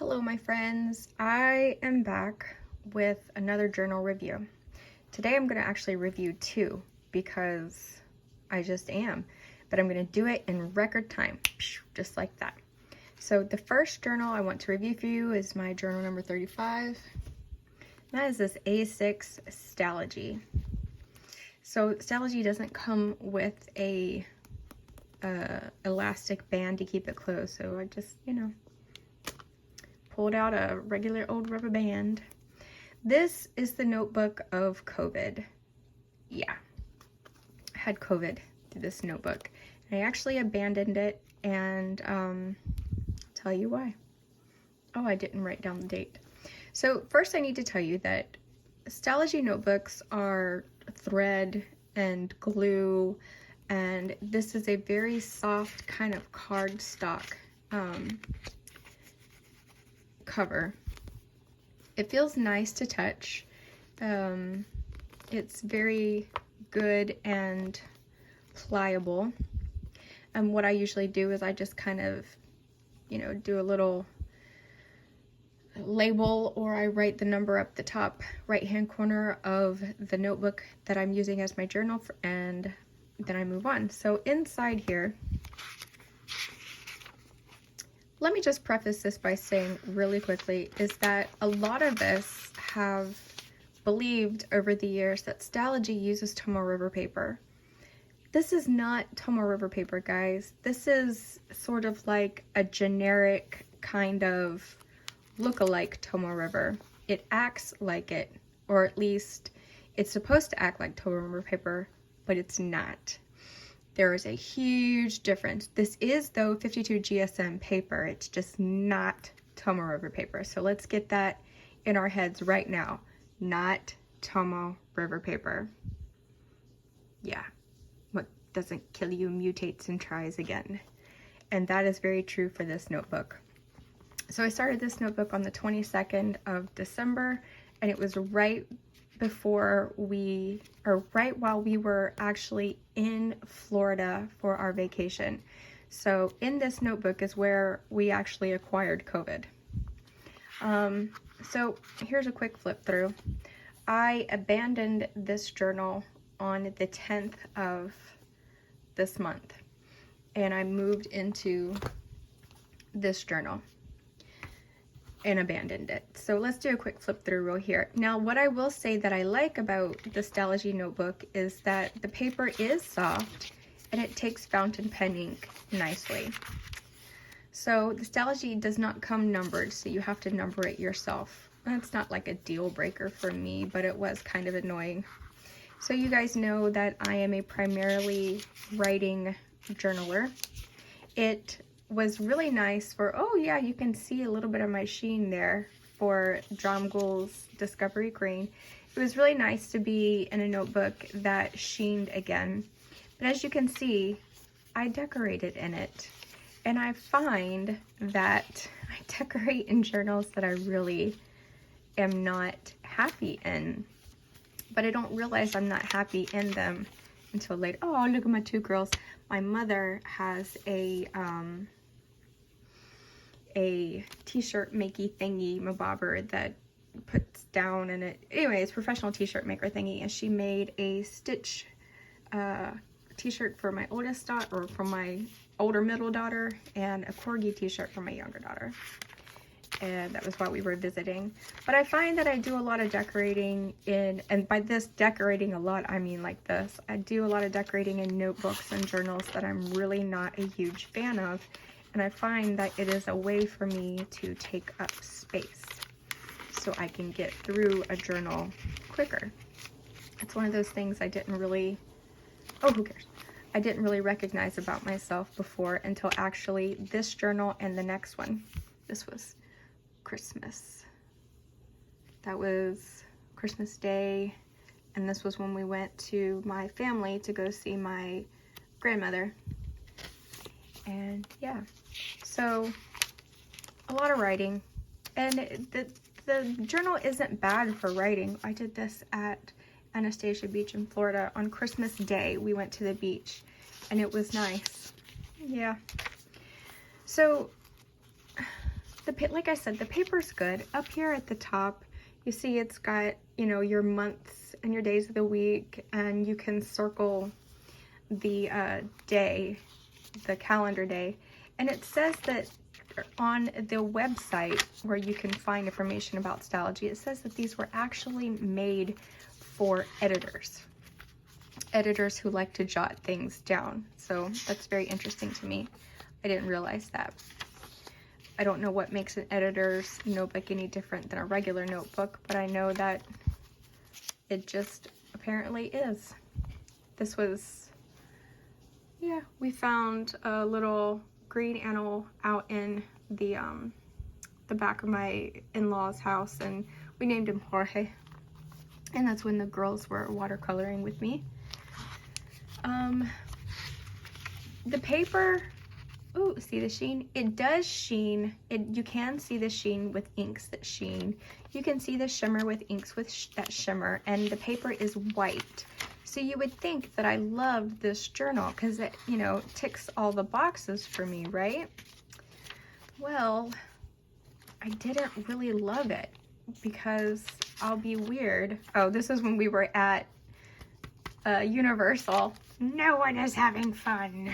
Hello my friends, I am back with another journal review. Today I'm going to actually review two because I just am, but I'm going to do it in record time, just like that. So the first journal I want to review for you is my journal number 35. That is this A6 Stalogy. So Stalogy doesn't come with a elastic band to keep it closed, so I just, pulled out a regular old rubber band. This is the notebook of COVID. Yeah, I had COVID through this notebook. I actually abandoned it, and I'll tell you why. Oh, I didn't write down the date. So first I need to tell you that Stalogy notebooks are thread and glue, and this is a very soft kind of cardstock cover. It feels nice to touch. It's very good and pliable. And what I usually do is I just kind of, do a little label, or I write the number up the top right hand corner of the notebook that I'm using as my journal, and then I move on. So inside here, let me just preface this by saying really quickly is that a lot of us have believed over the years that Stalogy uses Tomoe River paper. This is not Tomoe River paper, guys. This is sort of like a generic kind of look-alike Tomoe River. It acts like it, or at least it's supposed to act like Tomoe River paper, but it's not. There is a huge difference. This is, though, 52 GSM paper. It's just not Tomoe River paper. So let's get that in our heads right now. Not Tomoe River paper. Yeah. What doesn't kill you mutates and tries again. And that is very true for this notebook. So I started this notebook on the 22nd of December, and it was right while we were actually in Florida for our vacation. So in this notebook is where we actually acquired COVID. So here's a quick flip through. I abandoned this journal on the 10th of this month, and I moved into this journal and abandoned it. So let's do a quick flip through real here. Now, what I will say that I like about the Stalogy notebook is that the paper is soft and it takes fountain pen ink nicely. So the Stalogy does not come numbered, so you have to number it yourself. That's not like a deal breaker for me, but it was kind of annoying. So you guys know that I am a primarily writing journaler. It was really nice for, oh yeah, you can see a little bit of my sheen there for Dromgool's Discovery Green. It was really nice to be in a notebook that sheened again. But as you can see, I decorated in it. And I find that I decorate in journals that I really am not happy in. But I don't realize I'm not happy in them until later. Oh, look at my two girls. My mother has a t-shirt makey thingy mabobber that puts down in it. Anyways, professional t-shirt maker thingy, and she made a Stitch t-shirt for my oldest daughter, or for my older middle daughter, and a Corgi t-shirt for my younger daughter. And that was while we were visiting. But I find that I do a lot of decorating in, and by this decorating a lot, I mean like this. I do a lot of decorating in notebooks and journals that I'm really not a huge fan of. And I find that it is a way for me to take up space so I can get through a journal quicker. It's one of those things I didn't really, who cares? I didn't really recognize about myself before until actually this journal and the next one. This was Christmas. That was Christmas Day, and this was when we went to my family to go see my grandmother. And yeah, so a lot of writing, and the journal isn't bad for writing. I did this at Anastasia Beach in Florida on Christmas Day. We went to the beach and it was nice. Yeah. So the like I said, the paper's good. Up here at the top, you see it's got, you know, your months and your days of the week, and you can circle the day, the calendar day. And it says that on the website where you can find information about Stalogy, it says that these were actually made for editors who like to jot things down. So that's very interesting to me. I didn't realize that. I don't know what makes an editor's notebook any different than a regular notebook, but I know that it just apparently is. This was, yeah, we found a little green animal out in the back of my in-laws' house, and we named him Jorge. And that's when the girls were watercoloring with me. The paper, ooh, see the sheen? It does sheen. You can see the sheen with inks that sheen. You can see the shimmer with inks with that shimmer, and the paper is white. So you would think that I loved this journal because it, you know, ticks all the boxes for me, right? Well, I didn't really love it because I'll be weird. Oh, this is when we were at Universal. No one is having fun.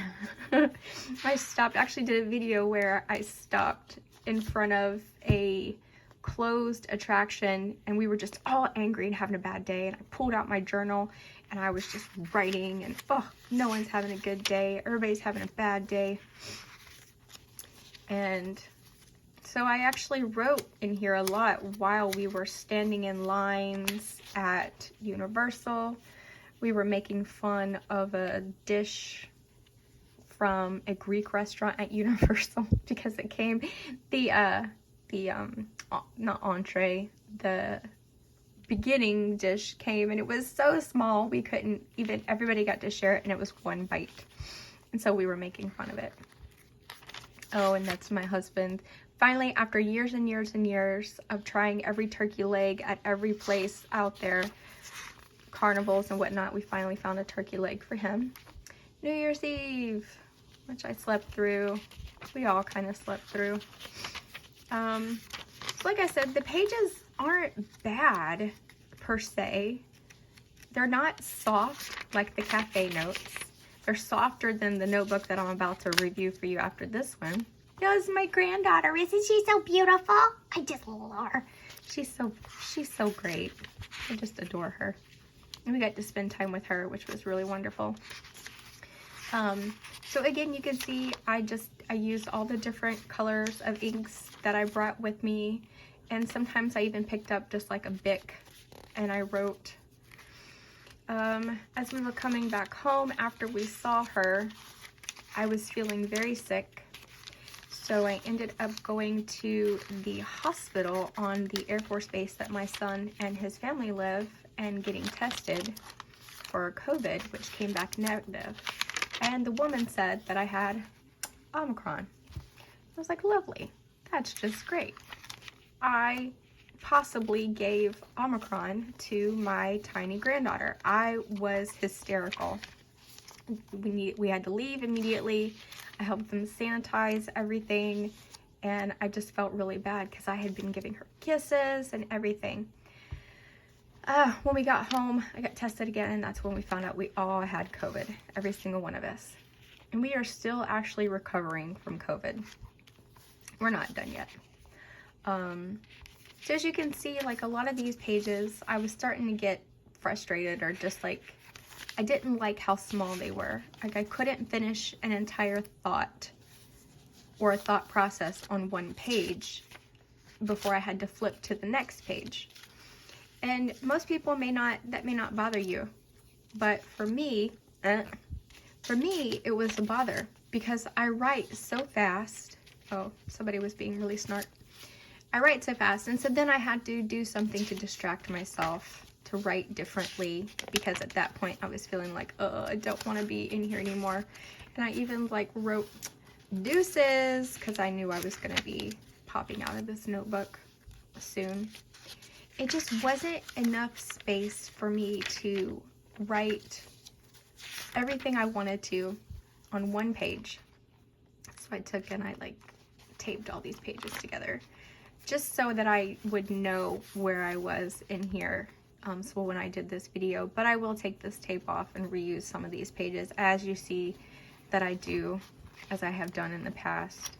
I stopped, actually did a video where I stopped in front of a closed attraction, and we were just all angry and having a bad day, and I pulled out my journal and I was just writing, and oh, no one's having a good day, everybody's having a bad day. And so I actually wrote in here a lot while we were standing in lines at Universal. We were making fun of a dish from a Greek restaurant at Universal because it came, not entree, the beginning dish came, and it was so small we couldn't even, everybody got to share it, and it was one bite. And so we were making fun of it. Oh, and that's my husband. Finally, after years and years and years of trying every turkey leg at every place out there, carnivals and whatnot, we finally found a turkey leg for him. New Year's Eve, which I slept through. We all kind of slept through. So like I said, the pages aren't bad per se. They're not soft like the cafe notes. They're softer than the notebook that I'm about to review for you after this one. That was my granddaughter. Isn't she so beautiful? I just love her. She's so great. I just adore her. And we got to spend time with her, which was really wonderful. So again, you can see I used all the different colors of inks that I brought with me. And sometimes I even picked up just like a Bic and I wrote. As we were coming back home after we saw her, I was feeling very sick. So I ended up going to the hospital on the Air Force base that my son and his family live and getting tested for COVID, which came back negative. And the woman said that I had Omicron. I was like, lovely. That's just great. I possibly gave Omicron to my tiny granddaughter. I was hysterical. We had to leave immediately. I helped them sanitize everything, and I just felt really bad because I had been giving her kisses and everything. When we got home, I got tested again, and that's when we found out we all had COVID, every single one of us. And we are still actually recovering from COVID. We're not done yet. So as you can see, like a lot of these pages, I was starting to get frustrated, or just like, I didn't like how small they were. Like I couldn't finish an entire thought or a thought process on one page before I had to flip to the next page. And most people that may not bother you, but for me, it was a bother because I write so fast. Oh, somebody was being really snark. I write so fast, and so then I had to do something to distract myself, to write differently, because at that point I was feeling like, I don't want to be in here anymore. And I even like wrote deuces because I knew I was going to be popping out of this notebook soon. It just wasn't enough space for me to write everything I wanted to on one page. So I took and I like taped all these pages together just so that I would know where I was in here. So when I did this video, but I will take this tape off and reuse some of these pages, as you see that I do, as I have done in the past.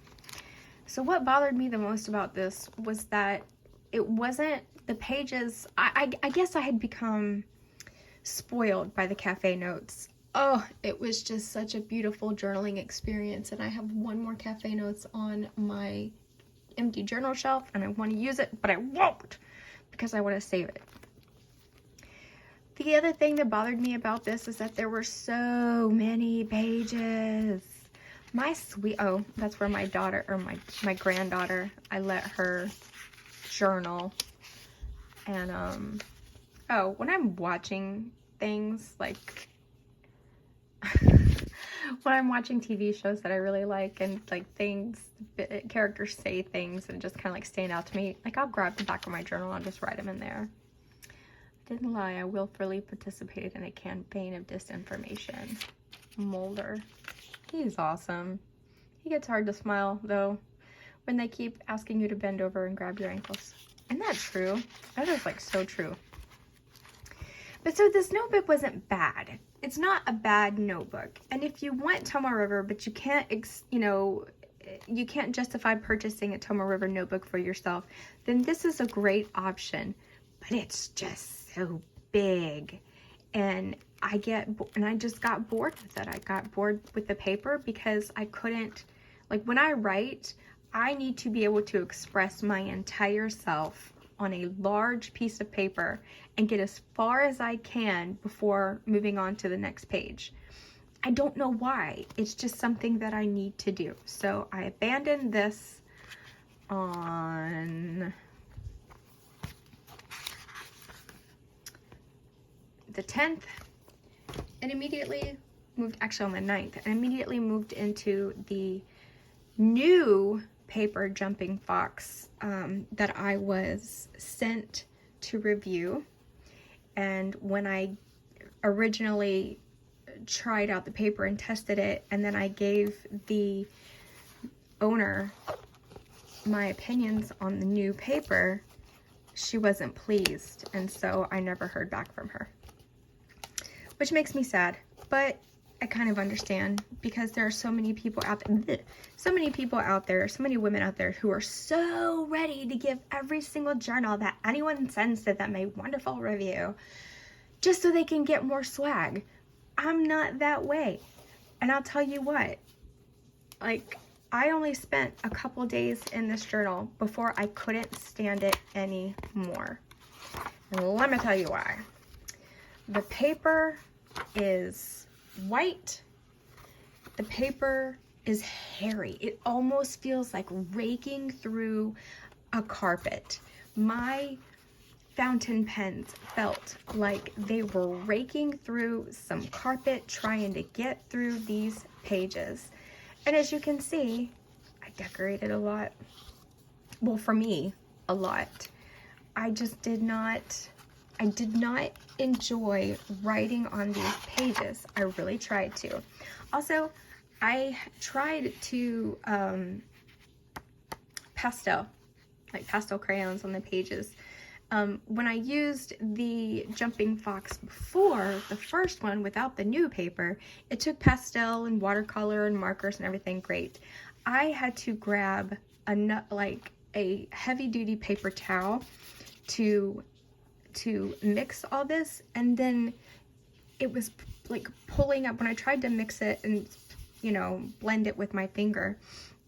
So what bothered me the most about this was that it wasn't the pages. I guess I had become spoiled by the cafe notes. Oh, it was just such a beautiful journaling experience, and I have one more cafe notes on my empty journal shelf, and I want to use it, but I won't because I want to save it. The other thing that bothered me about this is that there were so many pages. My sweet, oh, that's where my daughter, or my granddaughter, I let her journal. And, oh, when I'm watching things, like, when I'm watching TV shows that I really like, and, like, characters say things and just kind of, like, stand out to me, like, I'll grab the back of my journal and just write them in there. Didn't lie, I willfully participated in a campaign of disinformation. Mulder. He's awesome. He gets hard to smile, though, when they keep asking you to bend over and grab your ankles. Isn't that true? That is, like, so true. But so this notebook wasn't bad. It's not a bad notebook. And if you want Tomoe River, but you can't, you can't justify purchasing a Tomoe River notebook for yourself, then this is a great option. But it's just so big, and I just got bored with it. I got bored with the paper because I couldn't, like, when I write, I need to be able to express my entire self on a large piece of paper and get as far as I can before moving on to the next page. I don't know why. It's just something that I need to do. So I abandoned this on the 10th and immediately moved, actually on the 9th, and immediately moved into the new paper Jumping Fox that I was sent to review. And when I originally tried out the paper and tested it, and then I gave the owner my opinions on the new paper, she wasn't pleased, and so I never heard back from her. Which makes me sad, but I kind of understand, because there are so many people out there, so many women out there who are so ready to give every single journal that anyone sends to them a wonderful review, just so they can get more swag. I'm not that way. And I'll tell you what, like, I only spent a couple days in this journal before I couldn't stand it anymore. And let me tell you why. The paper is white. The paper is hairy. It almost feels like raking through a carpet. My fountain pens felt like they were raking through some carpet trying to get through these pages. And as you can see, I decorated a lot. Well, for me, a lot. I did not enjoy writing on these pages. I really tried to. Also, I tried to pastel crayons on the pages. When I used the Jumping Fox before, the first one without the new paper, it took pastel and watercolor and markers and everything great. I had to grab a heavy-duty paper towel to mix all this, and then it was like pulling up. When I tried to mix it and, you know, blend it with my finger,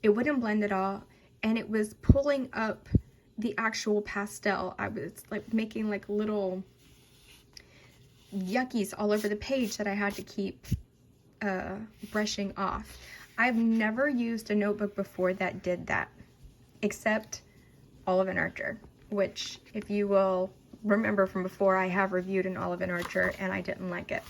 it wouldn't blend at all, and it was pulling up the actual pastel. I was like making like little yuckies all over the page that I had to keep brushing off. I've never used a notebook before that did that, except Olive & Archer, which, if you will remember from before, I have reviewed an Olive & Archer and I didn't like it.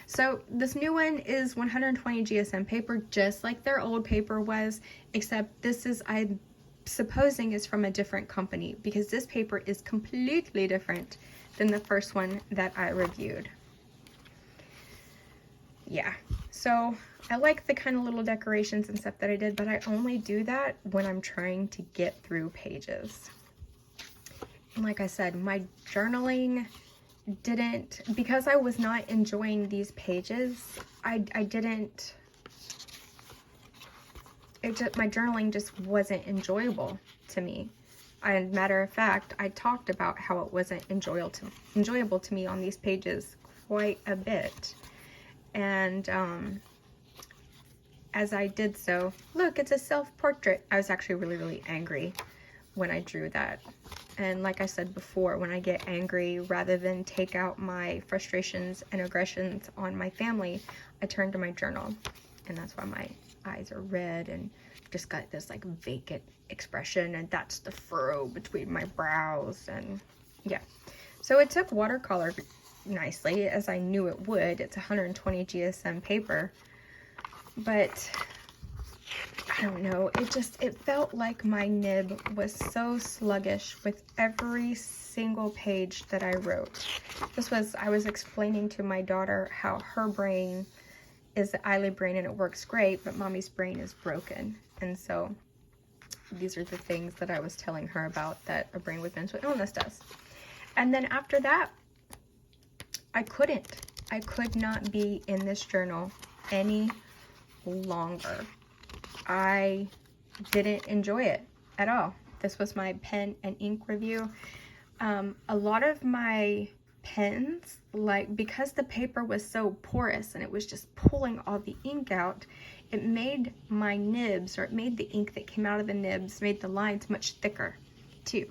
So this new one is 120 GSM paper, just like their old paper was, except this is, I'm supposing, is from a different company, because this paper is completely different than the first one that I reviewed. Yeah, So I like the kind of little decorations and stuff that I did, but I only do that when I'm trying to get through pages. And like I said, my journaling didn't, because I was not enjoying these pages, my journaling just wasn't enjoyable to me. And matter of fact, I talked about how it wasn't enjoyable to me on these pages quite a bit. And as I did so, look, it's a self-portrait. I was actually really, really angry when I drew that. And like I said before, when I get angry, rather than take out my frustrations and aggressions on my family, I turn to my journal. And that's why my eyes are red and just got this like vacant expression, and that's the furrow between my brows. And yeah, so it took watercolor nicely, as I knew it would. It's 120 GSM paper, but I don't know, it felt like my nib was so sluggish with every single page that I wrote. I was explaining to my daughter how her brain is the eyelid brain and it works great, but mommy's brain is broken. And so these are the things that I was telling her about that a brain with mental illness does. And then after that, I could not be in this journal any longer. I didn't enjoy it at all. This was my pen and ink review. A lot of my pens, like, because the paper was so porous and it was just pulling all the ink out, it made my nibs, or it made the ink that came out of the nibs, made the lines much thicker too.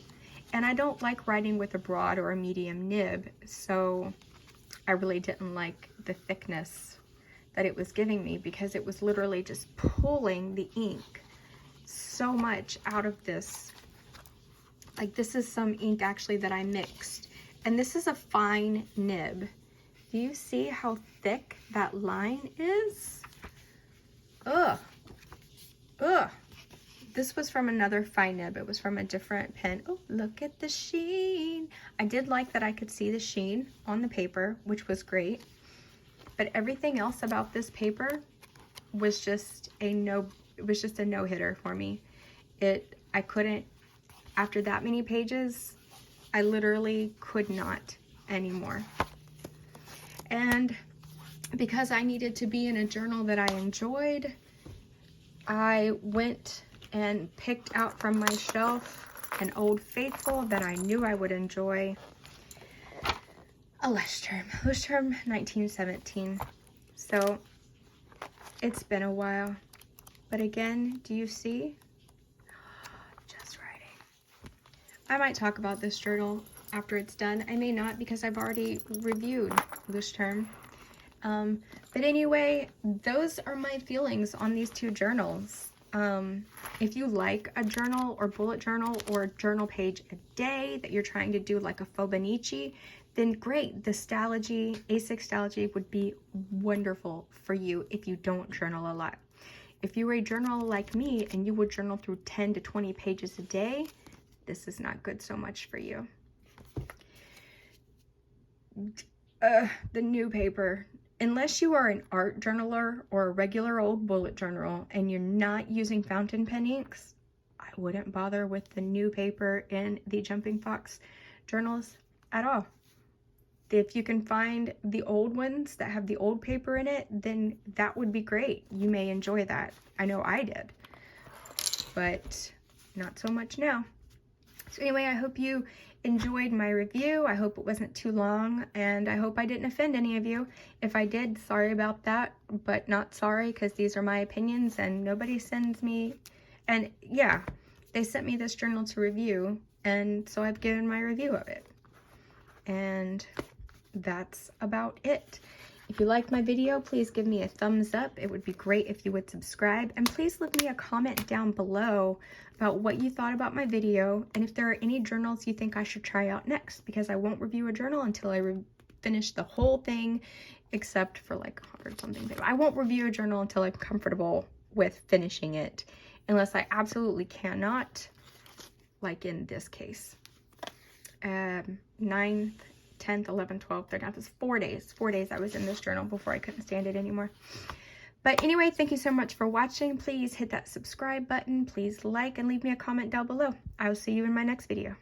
And I don't like writing with a broad or a medium nib, so I really didn't like the thickness that it was giving me, because it was literally just pulling the ink so much out of this. Like, this is some ink actually that I mixed, and this is a fine nib. Do you see how thick that line is? Ugh. This was from another fine nib. It was from a different pen. Oh, look at the sheen. I did like that I could see the sheen on the paper, which was great. But everything else about this paper was just a no-hitter for me. I couldn't, after that many pages, I literally could not anymore. And because I needed to be in a journal that I enjoyed, I went and picked out from my shelf an Old Faithful that I knew I would enjoy. A Leuchtturm 1917. So it's been a while, but again, do you see? Just writing. I might talk about this journal after it's done. I may not, because I've already reviewed Leuchtturm. But anyway, those are my feelings on these two journals. If you like a journal or bullet journal or a journal page a day that you're trying to do like a Fobonichi, then great. The Stalogy, A6 Stalogy would be wonderful for you if you don't journal a lot. If you're a journaler like me and you would journal through 10 to 20 pages a day, this is not good so much for you. The new paper. Unless you are an art journaler or a regular old bullet journal and you're not using fountain pen inks, I wouldn't bother with the new paper in the Jumping Fox journals at all. If you can find the old ones that have the old paper in it, then that would be great. You may enjoy that. I know I did, but not so much now. So anyway, I hope you enjoyed my review. I hope it wasn't too long, and I hope I didn't offend any of you. If I did, sorry about that, but not sorry, because these are my opinions and nobody sends me. And yeah, they sent me this journal to review, and so I've given my review of it. And that's about it. If you liked my video, please give me a thumbs up. It would be great if you would subscribe, and please leave me a comment down below about what you thought about my video and if there are any journals you think I should try out next, because I won't review a journal until I finish the whole thing, except for like 100 something. I won't review a journal until I'm comfortable with finishing it, unless I absolutely cannot, like in this case. 9th, 10th, 11th, 12th, 13th, it was 4 days. 4 days I was in this journal before I couldn't stand it anymore. But anyway, thank you so much for watching. Please hit that subscribe button. Please like and leave me a comment down below. I will see you in my next video.